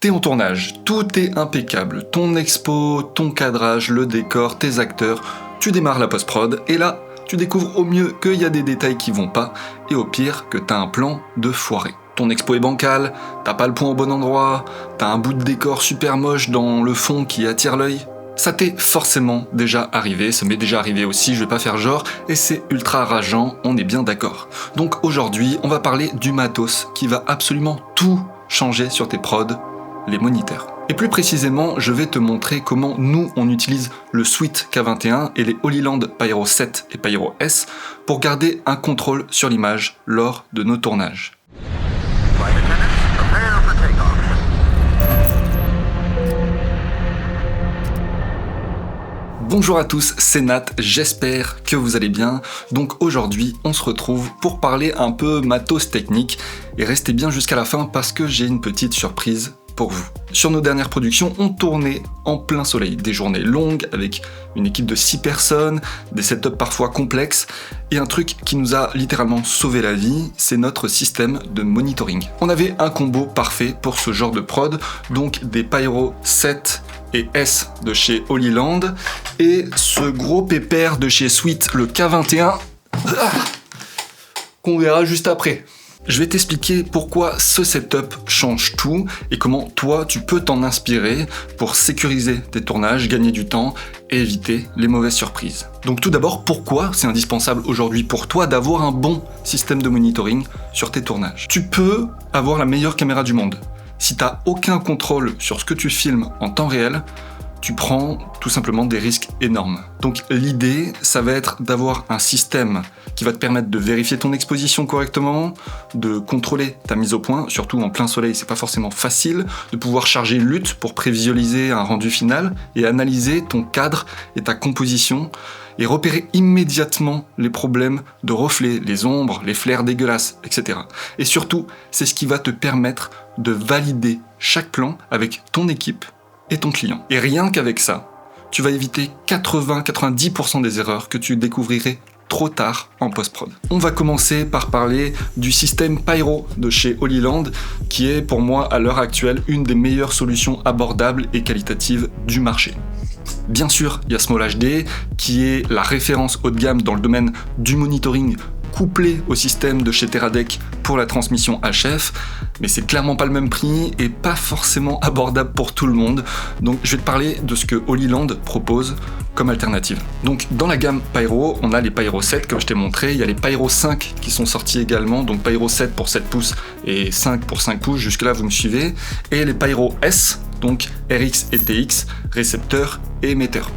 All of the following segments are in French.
T'es en tournage, tout est impeccable, ton expo, ton cadrage, le décor, tes acteurs, tu démarres la post-prod et là, tu découvres au mieux qu'il y a des détails qui vont pas et au pire que t'as un plan de foiré. Ton expo est bancale, t'as pas le point au bon endroit, t'as un bout de décor super moche dans le fond qui attire l'œil. Ça t'est forcément déjà arrivé, ça m'est déjà arrivé aussi, je vais pas faire genre, et c'est ultra rageant, on est bien d'accord. Donc aujourd'hui, on va parler du matos qui va absolument tout changer sur tes prods, les moniteurs. Et plus précisément, je vais te montrer comment nous on utilise le Sweet K21 et les Holyland Pyro 7 et Pyro S pour garder un contrôle sur l'image lors de nos tournages. Bonjour à tous, c'est Nat, j'espère que vous allez bien. Donc aujourd'hui, on se retrouve pour parler un peu matos technique et restez bien jusqu'à la fin parce que j'ai une petite surprise pour vous. Sur nos dernières productions, on tournait en plein soleil, des journées longues avec une équipe de 6 personnes, des setups parfois complexes et un truc qui nous a littéralement sauvé la vie, c'est notre système de monitoring. On avait un combo parfait pour ce genre de prod, donc des Pyro 7 et S de chez Holyland et ce gros pépère de chez Sweet, le K21, qu'on verra juste après. Je vais t'expliquer pourquoi ce setup change tout et comment toi tu peux t'en inspirer pour sécuriser tes tournages, gagner du temps et éviter les mauvaises surprises. Donc tout d'abord, pourquoi c'est indispensable aujourd'hui pour toi d'avoir un bon système de monitoring sur tes tournages. Tu peux avoir la meilleure caméra du monde. Si tu n'as aucun contrôle sur ce que tu filmes en temps réel, tu prends tout simplement des risques énormes. Donc l'idée, ça va être d'avoir un système qui va te permettre de vérifier ton exposition correctement, de contrôler ta mise au point, surtout en plein soleil, c'est pas forcément facile, de pouvoir charger LUT pour prévisualiser un rendu final et analyser ton cadre et ta composition et repérer immédiatement les problèmes de reflets, les ombres, les flares dégueulasses, etc. Et surtout, c'est ce qui va te permettre de valider chaque plan avec ton équipe et ton client. Et rien qu'avec ça, tu vas éviter 80-90% des erreurs que tu découvrirais trop tard en post-prod. On va commencer par parler du système Pyro de chez Holyland, qui est pour moi à l'heure actuelle une des meilleures solutions abordables et qualitatives du marché. Bien sûr, il y a Small HD, qui est la référence haut de gamme dans le domaine du monitoring couplé au système de chez Teradek pour la transmission HF, mais c'est clairement pas le même prix et pas forcément abordable pour tout le monde. Donc je vais te parler de ce que Holyland propose comme alternative. Donc dans la gamme Pyro, on a les Pyro 7 comme je t'ai montré, il y a les Pyro 5 qui sont sortis également, donc Pyro 7 pour 7 pouces et 5 pour 5 pouces, jusque là vous me suivez, et les Pyro S, donc RX et TX, récepteur et émetteur.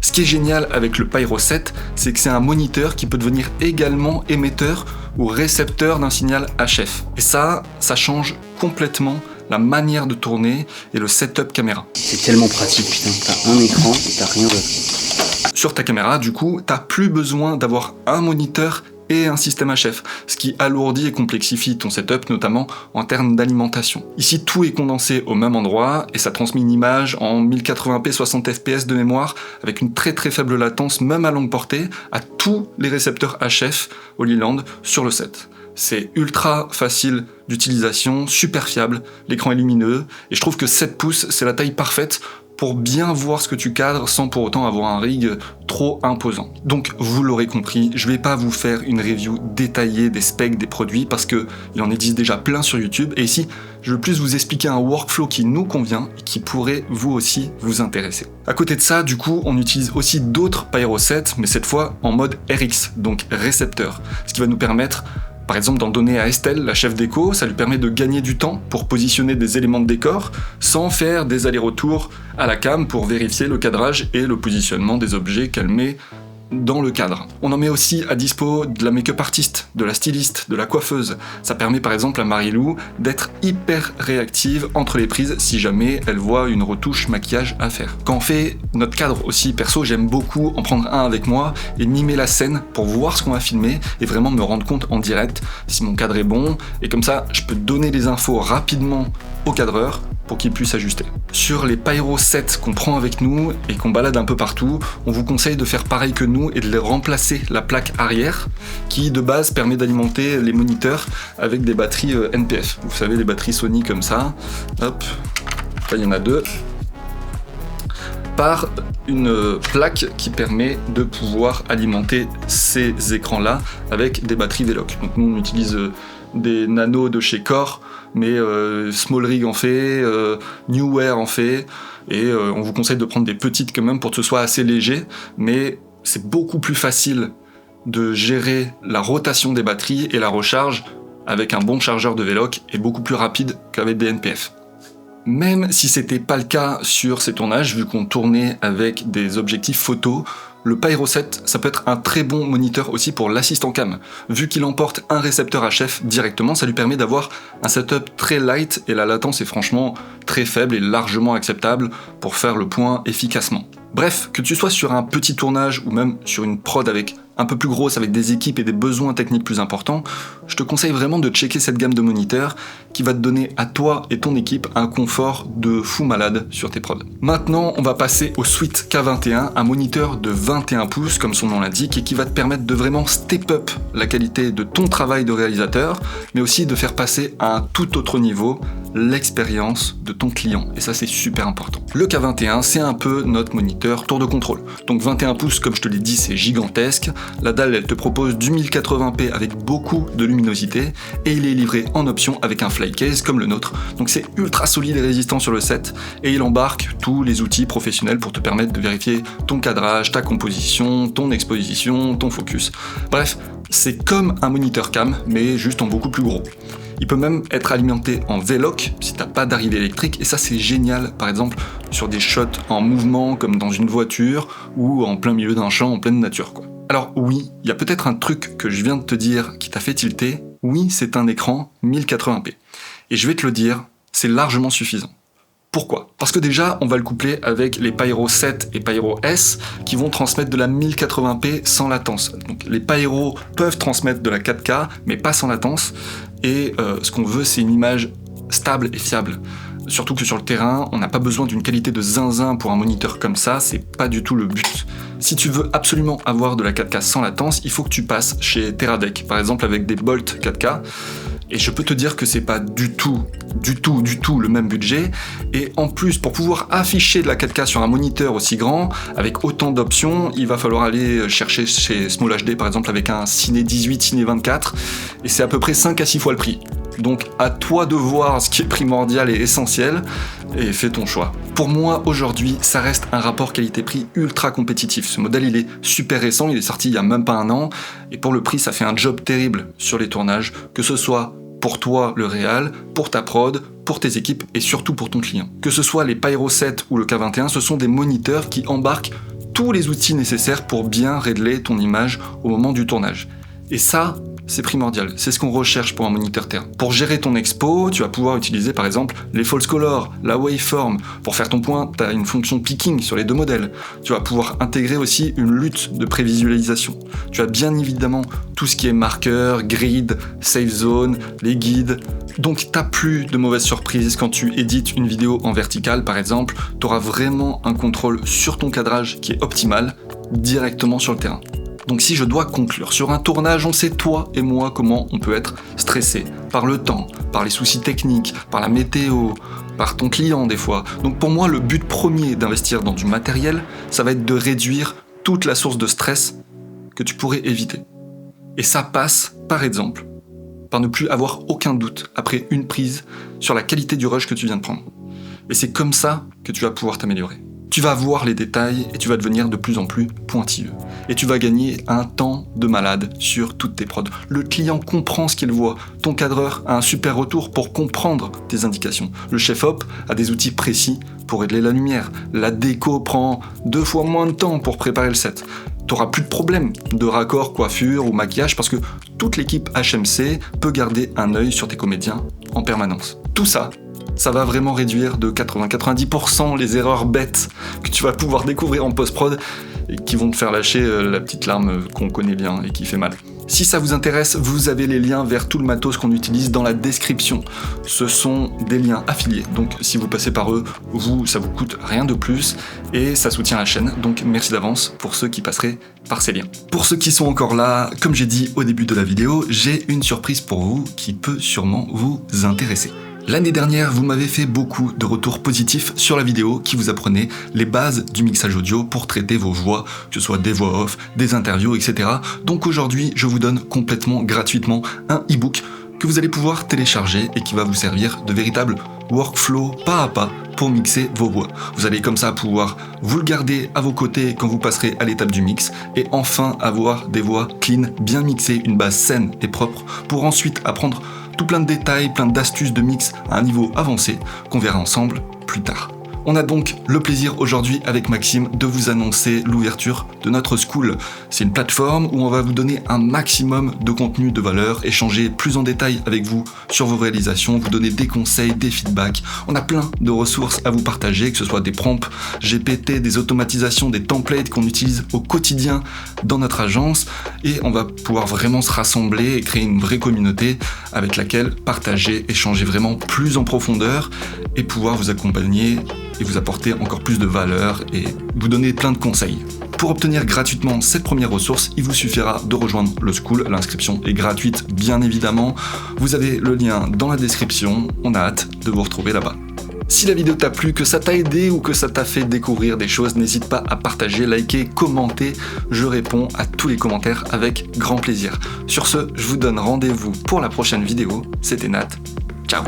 Ce qui est génial avec le Pyro 7, c'est que c'est un moniteur qui peut devenir également émetteur ou récepteur d'un signal HF. Et ça change complètement la manière de tourner et le setup caméra. C'est tellement pratique, putain, t'as un écran et t'as rien d'autre. Sur ta caméra, du coup, t'as plus besoin d'avoir un moniteur et un système HF, ce qui alourdit et complexifie ton setup, notamment en termes d'alimentation. Ici, tout est condensé au même endroit et ça transmet une image en 1080p 60 fps de mémoire avec une très très faible latence, même à longue portée, à tous les récepteurs HF Holyland sur le set. C'est ultra facile d'utilisation, super fiable, l'écran est lumineux et je trouve que 7 pouces, c'est la taille parfaite pour bien voir ce que tu cadres sans pour autant avoir un rig trop imposant. Donc vous l'aurez compris, je vais pas vous faire une review détaillée des specs des produits parce qu'il en existe déjà plein sur YouTube et ici je veux plus vous expliquer un workflow qui nous convient et qui pourrait vous aussi vous intéresser. À côté de ça, du coup, on utilise aussi d'autres Pyro 7 mais cette fois en mode RX, donc récepteur, ce qui va nous permettre par exemple d'en donner à Estelle, la chef déco, ça lui permet de gagner du temps pour positionner des éléments de décor sans faire des allers-retours à la cam pour vérifier le cadrage et le positionnement des objets qu'elle met dans le cadre. On en met aussi à dispo de la make-up artiste, de la styliste, de la coiffeuse. Ça permet par exemple à Marilou d'être hyper réactive entre les prises si jamais elle voit une retouche maquillage à faire. Quand on fait notre cadre aussi perso, j'aime beaucoup en prendre un avec moi et mimer la scène pour voir ce qu'on va filmer et vraiment me rendre compte en direct si mon cadre est bon et comme ça je peux donner les infos rapidement au cadreur pour qu'il puisse ajuster. Sur les Pyro 7 qu'on prend avec nous et qu'on balade un peu partout, on vous conseille de faire pareil que nous et de les remplacer la plaque arrière qui de base permet d'alimenter les moniteurs avec des batteries NPF. Vous savez, les batteries Sony comme ça, hop, enfin il y en a deux, par une plaque qui permet de pouvoir alimenter ces écrans-là avec des batteries Veloc. Donc nous on utilise des nanos de chez Core, mais SmallRig en fait, Newware en fait, et on vous conseille de prendre des petites quand même pour que ce soit assez léger, mais c'est beaucoup plus facile de gérer la rotation des batteries et la recharge avec un bon chargeur de Veloc et beaucoup plus rapide qu'avec des NPF. Même si c'était pas le cas sur ces tournages, vu qu'on tournait avec des objectifs photo, le Pyro 7, ça peut être un très bon moniteur aussi pour l'assistant cam. Vu qu'il emporte un récepteur HF directement, ça lui permet d'avoir un setup très light et la latence est franchement très faible et largement acceptable pour faire le point efficacement. Bref, que tu sois sur un petit tournage ou même sur une prod avec un peu plus grosse, avec des équipes et des besoins techniques plus importants, je te conseille vraiment de checker cette gamme de moniteurs qui va te donner à toi et ton équipe un confort de fou malade sur tes prods. Maintenant, on va passer au Sweet K21, un moniteur de 21 pouces comme son nom l'indique et qui va te permettre de vraiment step up la qualité de ton travail de réalisateur, mais aussi de faire passer à un tout autre niveau l'expérience de ton client. Et ça, c'est super important. Le K21, c'est un peu notre moniteur tour de contrôle. Donc 21 pouces, comme je te l'ai dit, c'est gigantesque. La dalle, elle te propose du 1080p avec beaucoup de luminosité et il est livré en option avec un fly case comme le nôtre. Donc c'est ultra solide et résistant sur le set et il embarque tous les outils professionnels pour te permettre de vérifier ton cadrage, ta composition, ton exposition, ton focus. Bref, c'est comme un moniteur cam, mais juste en beaucoup plus gros. Il peut même être alimenté en Veloc si t'as pas d'arrivée électrique, et ça c'est génial, par exemple sur des shots en mouvement comme dans une voiture ou en plein milieu d'un champ en pleine nature, quoi. Alors oui, il y a peut-être un truc que je viens de te dire qui t'a fait tilter, oui c'est un écran 1080p. Et je vais te le dire, c'est largement suffisant. Pourquoi ? Parce que déjà, on va le coupler avec les Pyro 7 et Pyro S qui vont transmettre de la 1080p sans latence. Donc les Pyro peuvent transmettre de la 4K, mais pas sans latence. Et ce qu'on veut, c'est une image stable et fiable. Surtout que sur le terrain, on n'a pas besoin d'une qualité de zinzin pour un moniteur comme ça, c'est pas du tout le but. Si tu veux absolument avoir de la 4K sans latence, il faut que tu passes chez Teradek, par exemple avec des Bolt 4K. Et je peux te dire que c'est pas du tout le même budget. Et en plus, pour pouvoir afficher de la 4K sur un moniteur aussi grand, avec autant d'options, il va falloir aller chercher chez Small HD par exemple avec un Ciné 18, Ciné 24, et c'est à peu près 5 à 6 fois le prix. Donc à toi de voir ce qui est primordial et essentiel, et fais ton choix. Pour moi, aujourd'hui, ça reste un rapport qualité-prix ultra compétitif. Ce modèle, il est super récent, il est sorti il y a même pas un an, et pour le prix, ça fait un job terrible sur les tournages, que ce soit pour toi le réal, pour ta prod, pour tes équipes et surtout pour ton client. Que ce soit les Pyro 7 ou le K21, ce sont des moniteurs qui embarquent tous les outils nécessaires pour bien régler ton image au moment du tournage. Et ça, c'est primordial, c'est ce qu'on recherche pour un moniteur terrain. Pour gérer ton expo, tu vas pouvoir utiliser par exemple les false colors, la waveform. Pour faire ton point, tu as une fonction picking sur les deux modèles. Tu vas pouvoir intégrer aussi une lutte de prévisualisation. Tu as bien évidemment tout ce qui est marqueur, grid, safe zone, les guides. Donc t'as plus de mauvaises surprises quand tu édites une vidéo en verticale par exemple. Tu auras vraiment un contrôle sur ton cadrage qui est optimal directement sur le terrain. Donc si je dois conclure, sur un tournage, on sait toi et moi comment on peut être stressé par le temps, par les soucis techniques, par la météo, par ton client des fois. Donc pour moi, le but premier d'investir dans du matériel, ça va être de réduire toute la source de stress que tu pourrais éviter. Et ça passe, par exemple, par ne plus avoir aucun doute après une prise sur la qualité du rush que tu viens de prendre. Et c'est comme ça que tu vas pouvoir t'améliorer. Tu vas voir les détails et tu vas devenir de plus en plus pointilleux. Et tu vas gagner un temps de malade sur toutes tes prods. Le client comprend ce qu'il voit. Ton cadreur a un super retour pour comprendre tes indications. Le chef-op a des outils précis pour régler la lumière. La déco prend 2 fois moins de temps pour préparer le set. Tu n'auras plus de problème de raccord, coiffure ou maquillage parce que toute l'équipe HMC peut garder un œil sur tes comédiens en permanence. Tout ça, ça va vraiment réduire de 80-90% les erreurs bêtes que tu vas pouvoir découvrir en post-prod et qui vont te faire lâcher la petite larme qu'on connaît bien et qui fait mal. Si ça vous intéresse, vous avez les liens vers tout le matos qu'on utilise dans la description. Ce sont des liens affiliés, donc si vous passez par eux, ça vous coûte rien de plus et ça soutient la chaîne, donc merci d'avance pour ceux qui passeraient par ces liens. Pour ceux qui sont encore là, comme j'ai dit au début de la vidéo, j'ai une surprise pour vous qui peut sûrement vous intéresser. L'année dernière, vous m'avez fait beaucoup de retours positifs sur la vidéo qui vous apprenait les bases du mixage audio pour traiter vos voix, que ce soit des voix off, des interviews, etc. Donc aujourd'hui, je vous donne complètement gratuitement un e-book que vous allez pouvoir télécharger et qui va vous servir de véritable workflow pas à pas pour mixer vos voix. Vous allez comme ça pouvoir vous le garder à vos côtés quand vous passerez à l'étape du mix et enfin avoir des voix clean, bien mixées, une base saine et propre pour ensuite apprendre tout plein de détails, plein d'astuces de mix à un niveau avancé qu'on verra ensemble plus tard. On a donc le plaisir aujourd'hui avec Maxime de vous annoncer l'ouverture de notre school. C'est une plateforme où on va vous donner un maximum de contenu de valeur, échanger plus en détail avec vous sur vos réalisations, vous donner des conseils, des feedbacks. On a plein de ressources à vous partager, que ce soit des prompts GPT, des automatisations, des templates qu'on utilise au quotidien dans notre agence et on va pouvoir vraiment se rassembler et créer une vraie communauté avec laquelle partager, échanger vraiment plus en profondeur et pouvoir vous accompagner et vous apporter encore plus de valeur et vous donner plein de conseils. Pour obtenir gratuitement cette première ressource, il vous suffira de rejoindre le School. L'inscription est gratuite, bien évidemment. Vous avez le lien dans la description. On a hâte de vous retrouver là-bas. Si la vidéo t'a plu, que ça t'a aidé ou que ça t'a fait découvrir des choses, n'hésite pas à partager, liker, commenter. Je réponds à tous les commentaires avec grand plaisir. Sur ce, je vous donne rendez-vous pour la prochaine vidéo. C'était Nat. Ciao.